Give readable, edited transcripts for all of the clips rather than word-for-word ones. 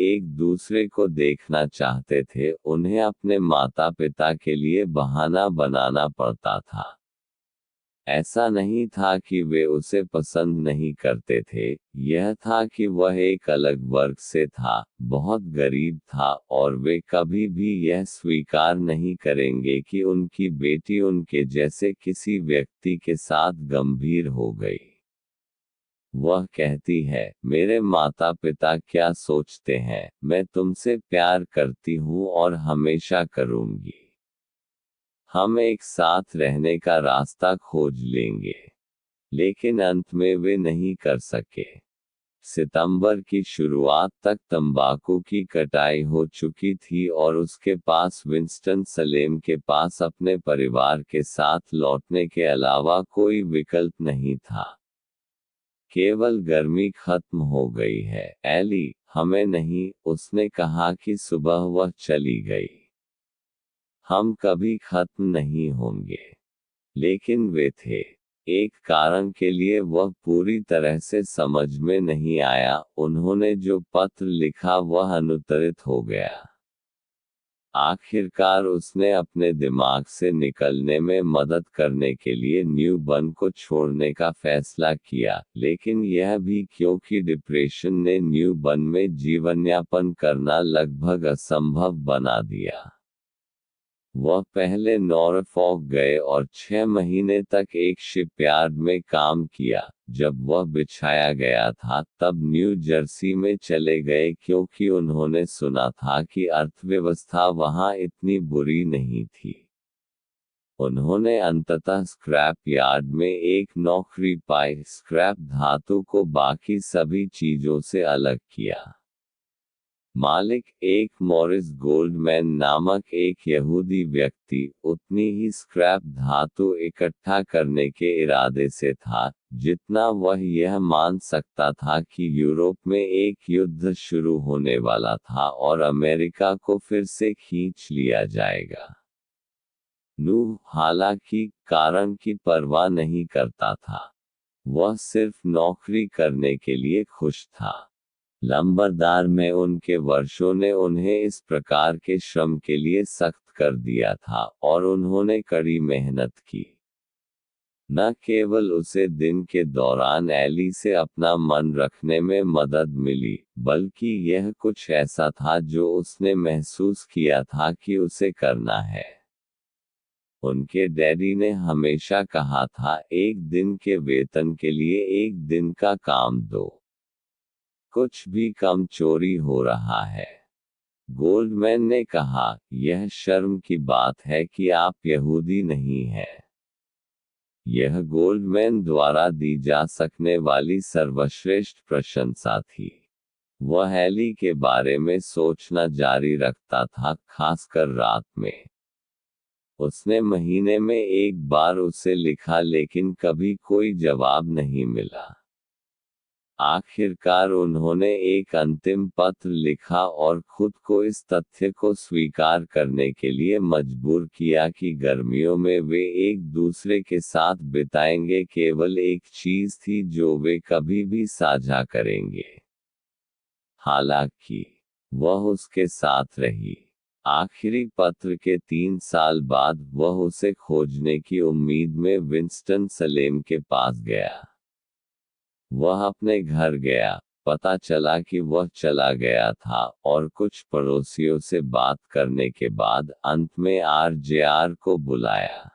एक दूसरे को देखना चाहते थे, उन्हें अपने माता पिता के लिए बहाना बनाना पड़ता था। ऐसा नहीं था कि वे उसे पसंद नहीं करते थे, यह था कि वह एक अलग वर्ग से था, बहुत गरीब था, और वे कभी भी यह स्वीकार नहीं करेंगे कि उनकी बेटी उनके जैसे किसी व्यक्ति के साथ गंभीर हो गई। वह कहती है, मेरे माता पिता क्या सोचते हैं, मैं तुमसे प्यार करती हूँ और हमेशा करूँगी। हम एक साथ रहने का रास्ता खोज लेंगे। लेकिन अंत में वे नहीं कर सके। सितंबर की शुरुआत तक तंबाकू की कटाई हो चुकी थी और उसके पास विंस्टन सलेम के पास अपने परिवार के साथ लौटने के अलावा कोई विकल्प नहीं था। केवल गर्मी खत्म हो गई है, एली, हमें नहीं, उसने कहा कि सुबह वह चली गई। हम कभी खत्म नहीं होंगे। लेकिन वे थे। एक कारण के लिए वह पूरी तरह से समझ में नहीं आया, उन्होंने जो पत्र लिखा वह अनुत्तरित हो गया। आखिरकार उसने अपने दिमाग से निकलने में मदद करने के लिए न्यू बर्न को छोड़ने का फैसला किया, लेकिन यह भी क्योंकि डिप्रेशन ने न्यू बर्न में जीवनयापन करना लगभग असंभव बना दिया। वह पहले नॉरफॉक गए और 6 महीने तक एक शिपयार्ड में काम किया। जब वह बिछाया गया था तब न्यू जर्सी में चले गए क्योंकि उन्होंने सुना था कि अर्थव्यवस्था वहां इतनी बुरी नहीं थी। उन्होंने अंततः स्क्रैप यार्ड में एक नौकरी पाई, स्क्रैप धातु को बाकी सभी चीजों से अलग किया। मालिक, एक मॉरिस गोल्डमैन नामक एक यहूदी व्यक्ति, उतनी ही स्क्रैप धातु इकट्ठा करने के इरादे से था, जितना वह यह मान सकता था कि यूरोप में एक युद्ध शुरू होने वाला था और अमेरिका को फिर से खींच लिया जाएगा। नूह, हालांकि, कारण की परवाह नहीं करता था। वह सिर्फ नौकरी करने के लिए खुश था। लंबरदार में उनके वर्षों ने उन्हें इस प्रकार के श्रम के लिए सख्त कर दिया था और उन्होंने कड़ी मेहनत की। न केवल उसे दिन के दौरान एली से अपना मन रखने में मदद मिली, बल्कि यह कुछ ऐसा था जो उसने महसूस किया था कि उसे करना है। उनके डैडी ने हमेशा कहा था, एक दिन के वेतन के लिए एक दिन का काम दो। कुछ भी कम चोरी हो रहा है। गोल्डमैन ने कहा, यह शर्म की बात है कि आप यहूदी नहीं हैं। यह गोल्डमैन द्वारा दी जा सकने वाली सर्वश्रेष्ठ प्रशंसा थी। वह एली के बारे में सोचना जारी रखता था, खासकर रात में। उसने महीने में एक बार उसे लिखा लेकिन कभी कोई जवाब नहीं मिला। आखिरकार उन्होंने एक अंतिम पत्र लिखा और खुद को इस तथ्य को स्वीकार करने के लिए मजबूर किया कि गर्मियों में वे एक दूसरे के साथ बिताएंगे। केवल एक चीज थी जो वे कभी भी साझा करेंगे। हालांकि वह उसके साथ रही। आखिरी पत्र के 3 साल बाद वह उसे खोजने की उम्मीद में विंस्टन सलेम के पास गया। वह अपने घर गया, पता चला कि वह चला गया था, और कुछ पड़ोसियों से बात करने के बाद अंत में आरजेआर को बुलाया।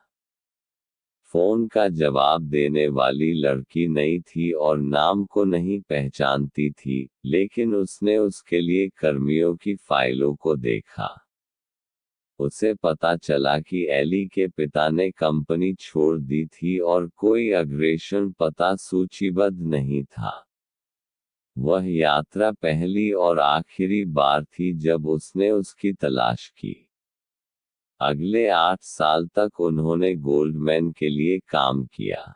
फोन का जवाब देने वाली लड़की नई थी और नाम को नहीं पहचानती थी, लेकिन उसने उसके लिए कर्मियों की फाइलों को देखा। उसे पता चला कि एली के पिता ने कंपनी छोड़ दी थी और कोई अग्रेषण पता सूचीबद्ध नहीं था। वह यात्रा पहली और आखिरी बार थी जब उसने उसकी तलाश की। अगले 8 साल तक उन्होंने गोल्डमैन के लिए काम किया।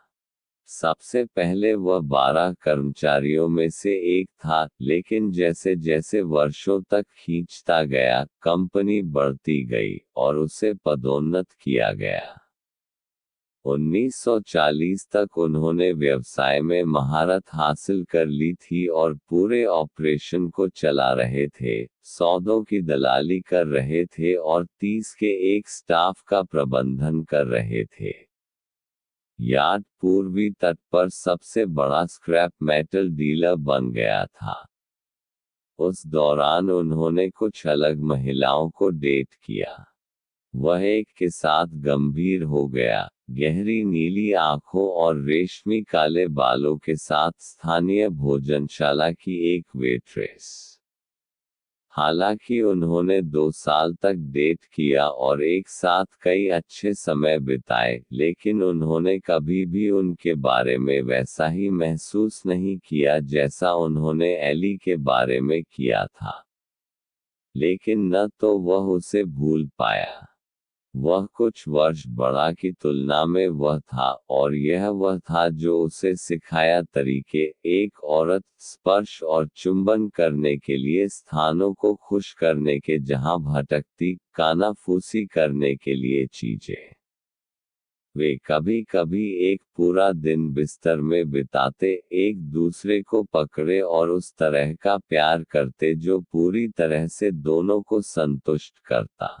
सबसे पहले वह 12 कर्मचारियों में से एक था, लेकिन जैसे जैसे वर्षों तक खींचता गया, कंपनी बढ़ती गई और उसे पदोन्नत किया गया। 1940 तक उन्होंने व्यवसाय में महारत हासिल कर ली थी और पूरे ऑपरेशन को चला रहे थे, सौदों की दलाली कर रहे थे और 30 के एक स्टाफ का प्रबंधन कर रहे थे। यार्ड पूर्वी तट पर सबसे बड़ा स्क्रैप मेटल डीलर बन गया था। उस दौरान उन्होंने कुछ अलग महिलाओं को डेट किया। वह एक के साथ गंभीर हो गया, गहरी नीली आंखों और रेशमी काले बालों के साथ स्थानीय भोजनशाला की एक वेट्रेस। हालांकि उन्होंने 2 साल तक डेट किया और एक साथ कई अच्छे समय बिताए, लेकिन उन्होंने कभी भी उनके बारे में वैसा ही महसूस नहीं किया जैसा उन्होंने एली के बारे में किया था। लेकिन न तो वह उसे भूल पाया। वह कुछ वर्ष बड़ा की तुलना में वह था, और यह वह था जो उसे सिखाया तरीके, एक औरत स्पर्श और चुंबन करने के लिए स्थानों को खुश करने के, जहां भटकती, कानाफूसी करने के लिए चीजें। वे कभी कभी एक पूरा दिन बिस्तर में बिताते, एक दूसरे को पकड़े और उस तरह का प्यार करते जो पूरी तरह से दोनों को संतुष्ट करता।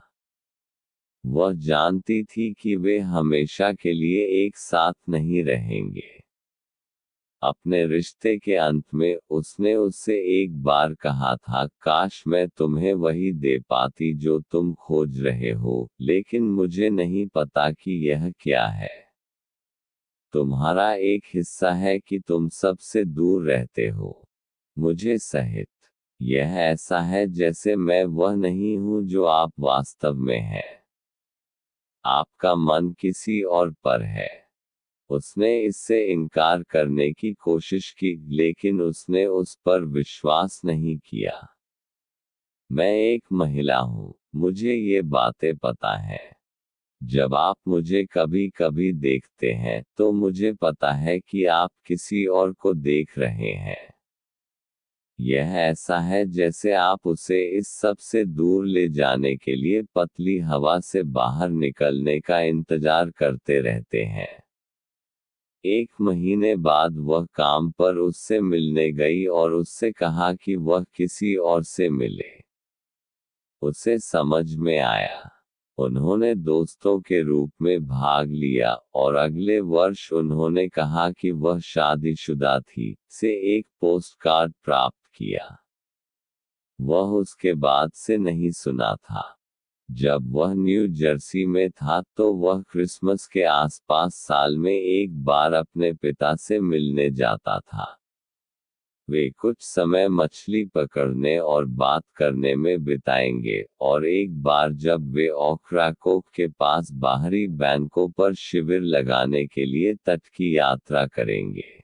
वह जानती थी कि वे हमेशा के लिए एक साथ नहीं रहेंगे। अपने रिश्ते के अंत में उसने उससे एक बार कहा था, काश मैं तुम्हें वही दे पाती जो तुम खोज रहे हो, लेकिन मुझे नहीं पता कि यह क्या है। तुम्हारा एक हिस्सा है कि तुम सबसे दूर रहते हो, मुझे सहित। यह ऐसा है जैसे मैं वह नहीं हूँ जो आप वास्तव में हैं। आपका मन किसी और पर है। उसने इससे इनकार करने की कोशिश की, लेकिन उसने उस पर विश्वास नहीं किया। मैं एक महिला हूँ, मुझे ये बातें पता है। जब आप मुझे कभी कभी देखते हैं, तो मुझे पता है कि आप किसी और को देख रहे हैं। यह ऐसा है जैसे आप उसे इस सब से दूर ले जाने के लिए पतली हवा से बाहर निकलने का इंतजार करते रहते हैं। 1 महीने बाद वह काम पर उससे मिलने गई और उससे कहा कि वह किसी और से मिले। उसे समझ में आया। उन्होंने दोस्तों के रूप में भाग लिया, और अगले वर्ष उन्होंने कहा कि वह शादीशुदा थी, से एक पोस्टकार्ड प्राप्त किया। वह उसके बाद से नहीं सुना था। जब वह न्यू जर्सी में था तो वह क्रिसमस के आसपास साल में एक बार अपने पिता से मिलने जाता था। वे कुछ समय मछली पकड़ने और बात करने में बिताएंगे, और एक बार जब वे ओक्राकोक के पास बाहरी बैंकों पर शिविर लगाने के लिए तट की यात्रा करेंगे।